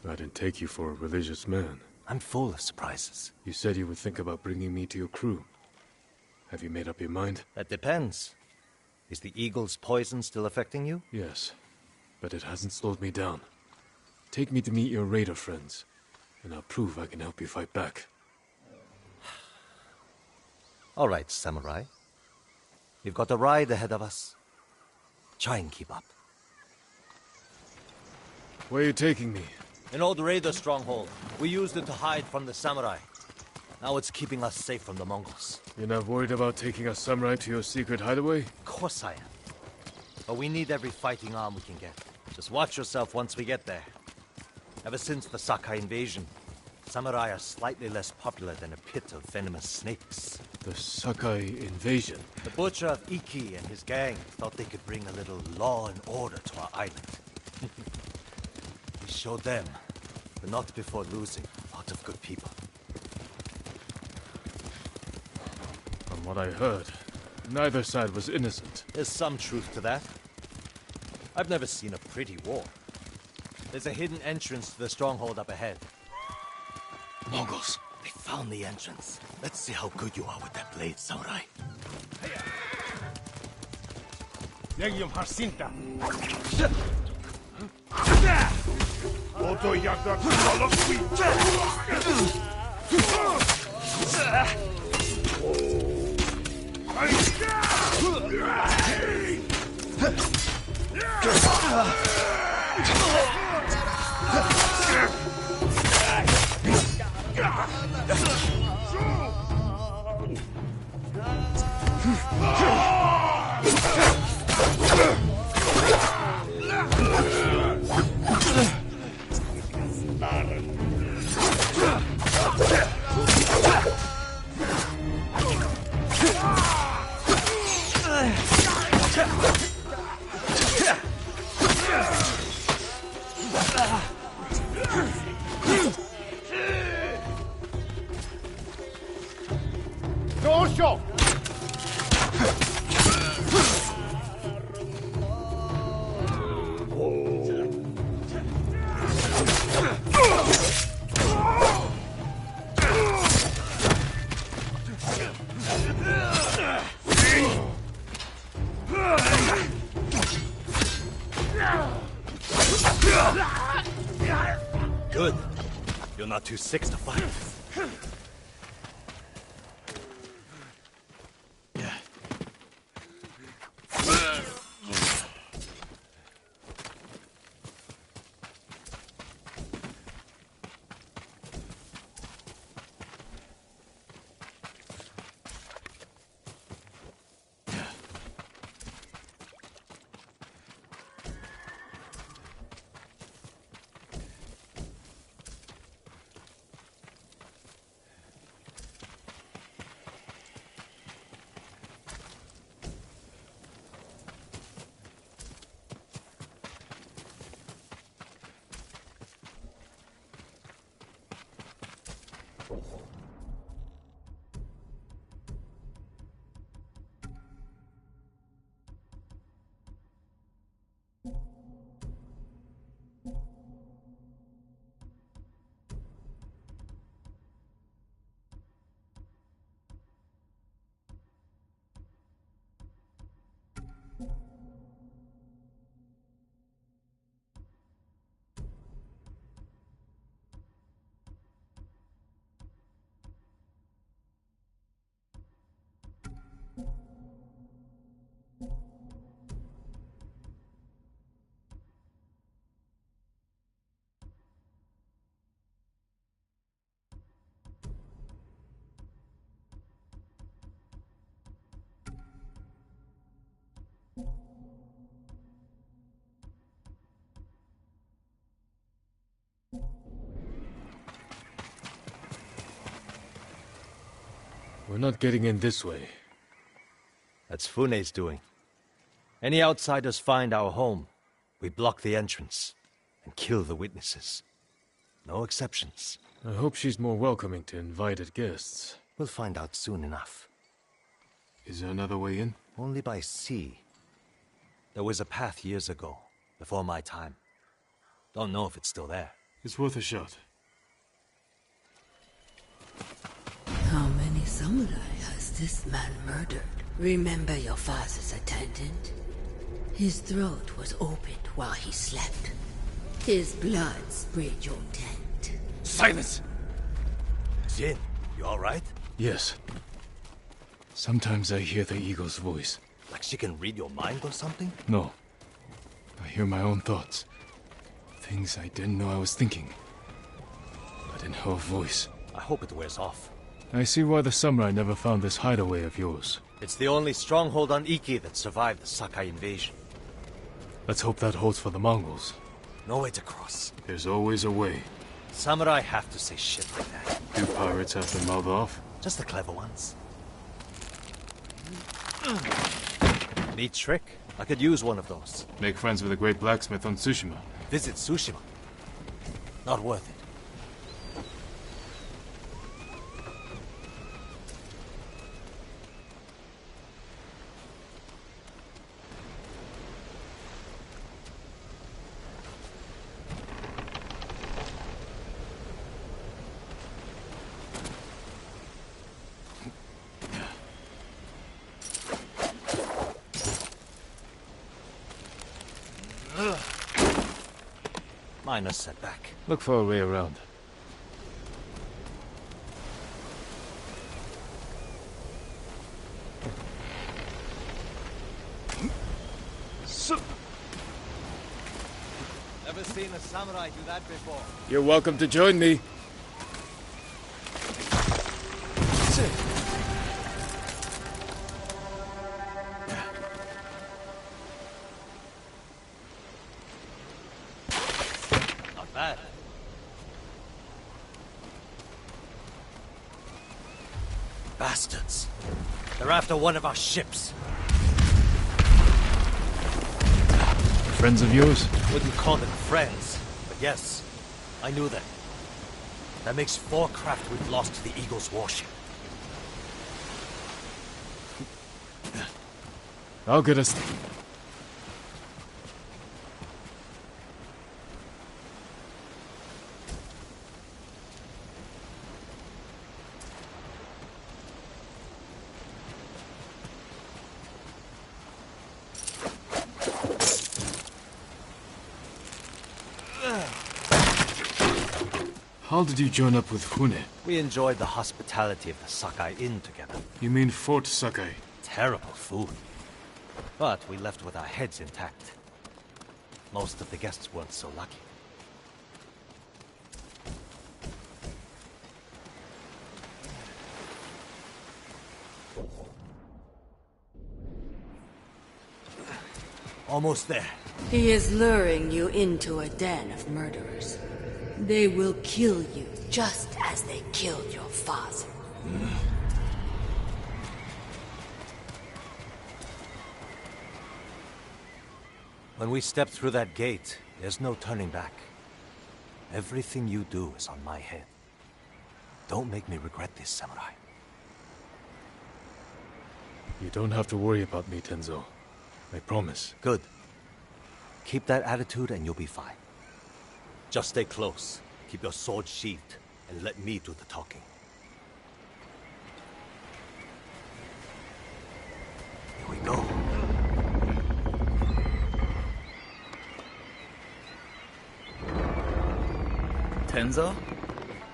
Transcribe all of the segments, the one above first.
I didn't take you for a religious man. I'm full of surprises. You said you would think about bringing me to your crew. Have you made up your mind? That depends. Is the eagle's poison still affecting you? Yes, but it hasn't slowed me down. Take me to meet your raider friends, and I'll prove I can help you fight back. All right, samurai. We've got a ride ahead of us. Try and keep up. Where are you taking me? An old raider stronghold. We used it to hide from the samurai. Now it's keeping us safe from the Mongols. You're not worried about taking a samurai to your secret hideaway? Of course I am. But we need every fighting arm we can get. Just watch yourself once we get there. Ever since the Sakai invasion, samurai are slightly less popular than a pit of venomous snakes. The Sakai invasion? The butcher of Iki and his gang thought they could bring a little law and order to our island. We showed them, but not before losing a lot of good people. From what I heard, neither side was innocent. There's some truth to that. I've never seen a pretty war. There's a hidden entrance to the stronghold up ahead. Mongols, they found the entrance. Let's see how good you are with that blade, samurai. Good. You're not too sick to fight. We're not getting in this way. That's Fune's doing. Any outsiders find our home, we block the entrance and kill the witnesses. No exceptions. I hope she's more welcoming to invited guests. We'll find out soon enough. Is there another way in? Only by sea. There was a path years ago, before my time. Don't know if it's still there. It's worth a shot. How many samurai has this man murdered? Remember your father's attendant? His throat was opened while he slept. His blood sprayed your tent. Silence! Jin, you alright? Yes. Sometimes I hear the eagle's voice. Like she can read your mind or something? No. I hear my own thoughts. Things I didn't know I was thinking. But in her voice. I hope it wears off. I see why the samurai never found this hideaway of yours. It's the only stronghold on Iki that survived the Sakai invasion. Let's hope that holds for the Mongols. No way to cross. There's always a way. Samurai have to say shit like that. Do pirates have to mouth off? Just the clever ones. Neat trick. I could use one of those. Make friends with a great blacksmith on Tsushima. Visit Tsushima. Not worth it. Minor setback. Look for a way around. Never seen a samurai do that before. You're welcome to join me. Not bad. Bastards. They're after one of our ships. Friends of yours? Wouldn't call them friends, but yes, I knew them. That makes 4 craft we've lost to the Eagle's warship. I'll get us. How did you join up with Fune? We enjoyed the hospitality of the Sakai Inn together. You mean Fort Sakai? Terrible food. But we left with our heads intact. Most of the guests weren't so lucky. Almost there. He is luring you into a den of murderers. They will kill you just as they killed your father. When we step through that gate, there's no turning back. Everything you do is on my head. Don't make me regret this, samurai. You don't have to worry about me, Tenzo. I promise. Good. Keep that attitude and you'll be fine. Just stay close, keep your sword sheathed, and let me do the talking. Here we go. Tenzo?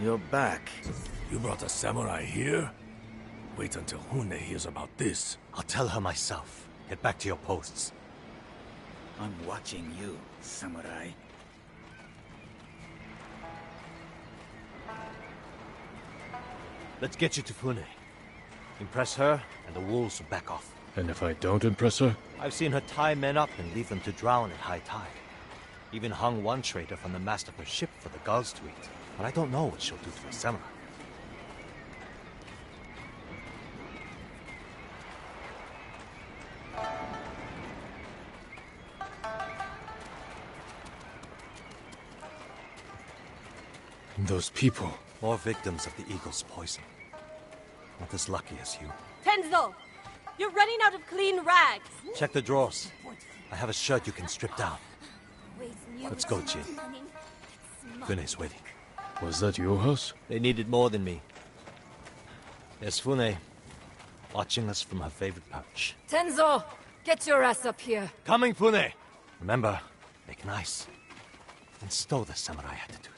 You're back. You brought a samurai here? Wait until Hune hears about this. I'll tell her myself. Get back to your posts. I'm watching you, samurai. Let's get you to Fune. Impress her, and the wolves will back off. And if I don't impress her? I've seen her tie men up and leave them to drown at high tide. Even hung one traitor from the mast of her ship for the gulls to eat. But I don't know what she'll do to a samurai. Those people. More victims of the eagle's poison. Not as lucky as you. Tenzo! You're running out of clean rags! Check the drawers. I have a shirt you can strip down. Let's go, Jin. Fune's waiting. Was that your house? They needed more than me. There's Fune, watching us from her favorite perch. Tenzo, get your ass up here. Coming, Fune! Remember, make nice. And stow the samurai attitude.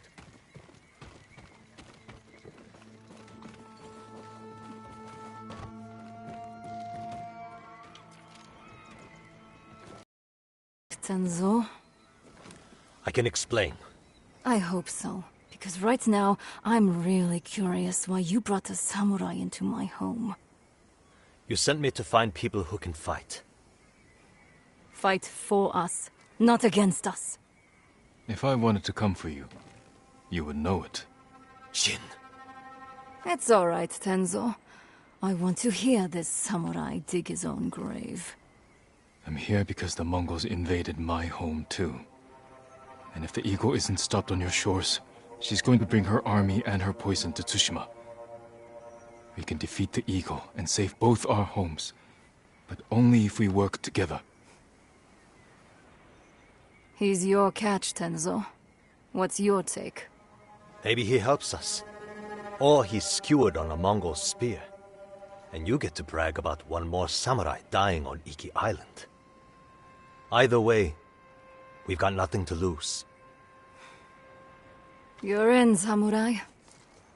Tenzo, I can explain. I hope so. Because right now, I'm really curious why you brought a samurai into my home. You sent me to find people who can fight. Fight for us, not against us. If I wanted to come for you, you would know it. Jin. It's all right, Tenzo. I want to hear this samurai dig his own grave. I'm here because the Mongols invaded my home too. And if the eagle isn't stopped on your shores, she's going to bring her army and her poison to Tsushima. We can defeat the eagle and save both our homes, but only if we work together. He's your catch, Tenzo. What's your take? Maybe he helps us. Or he's skewered on a Mongol spear. And you get to brag about one more samurai dying on Iki Island. Either way, we've got nothing to lose. You're in, samurai.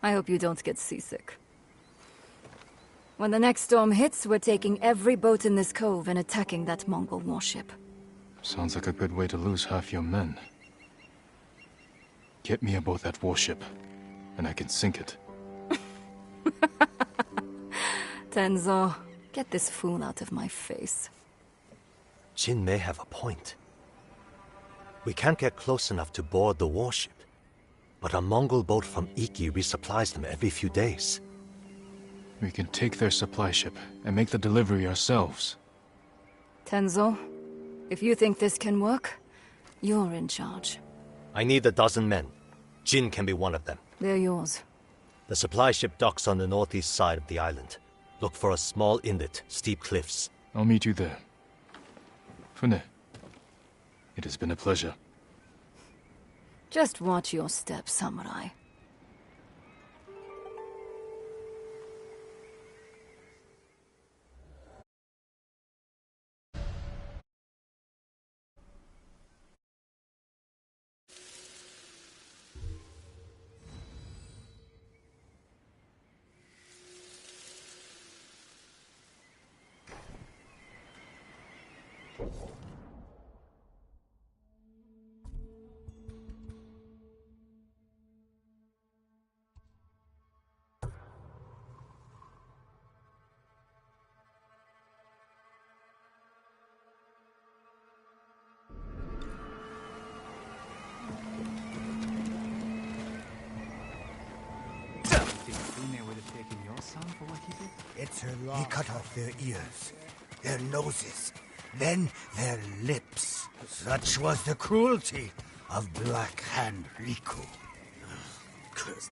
I hope you don't get seasick. When the next storm hits, we're taking every boat in this cove and attacking that Mongol warship. Sounds like a good way to lose half your men. Get me aboard that warship, and I can sink it. Tenzo, get this fool out of my face. Jin may have a point. We can't get close enough to board the warship. But a Mongol boat from Iki resupplies them every few days. We can take their supply ship and make the delivery ourselves. Tenzo, if you think this can work, you're in charge. I need a dozen men. Jin can be one of them. They're yours. The supply ship docks on the northeast side of the island. Look for a small inlet, steep cliffs. I'll meet you there. Fune, it has been a pleasure. Just watch your step, samurai. He cut off their ears, their noses, then their lips. Such was the cruelty of Black Hand Riku. Cursed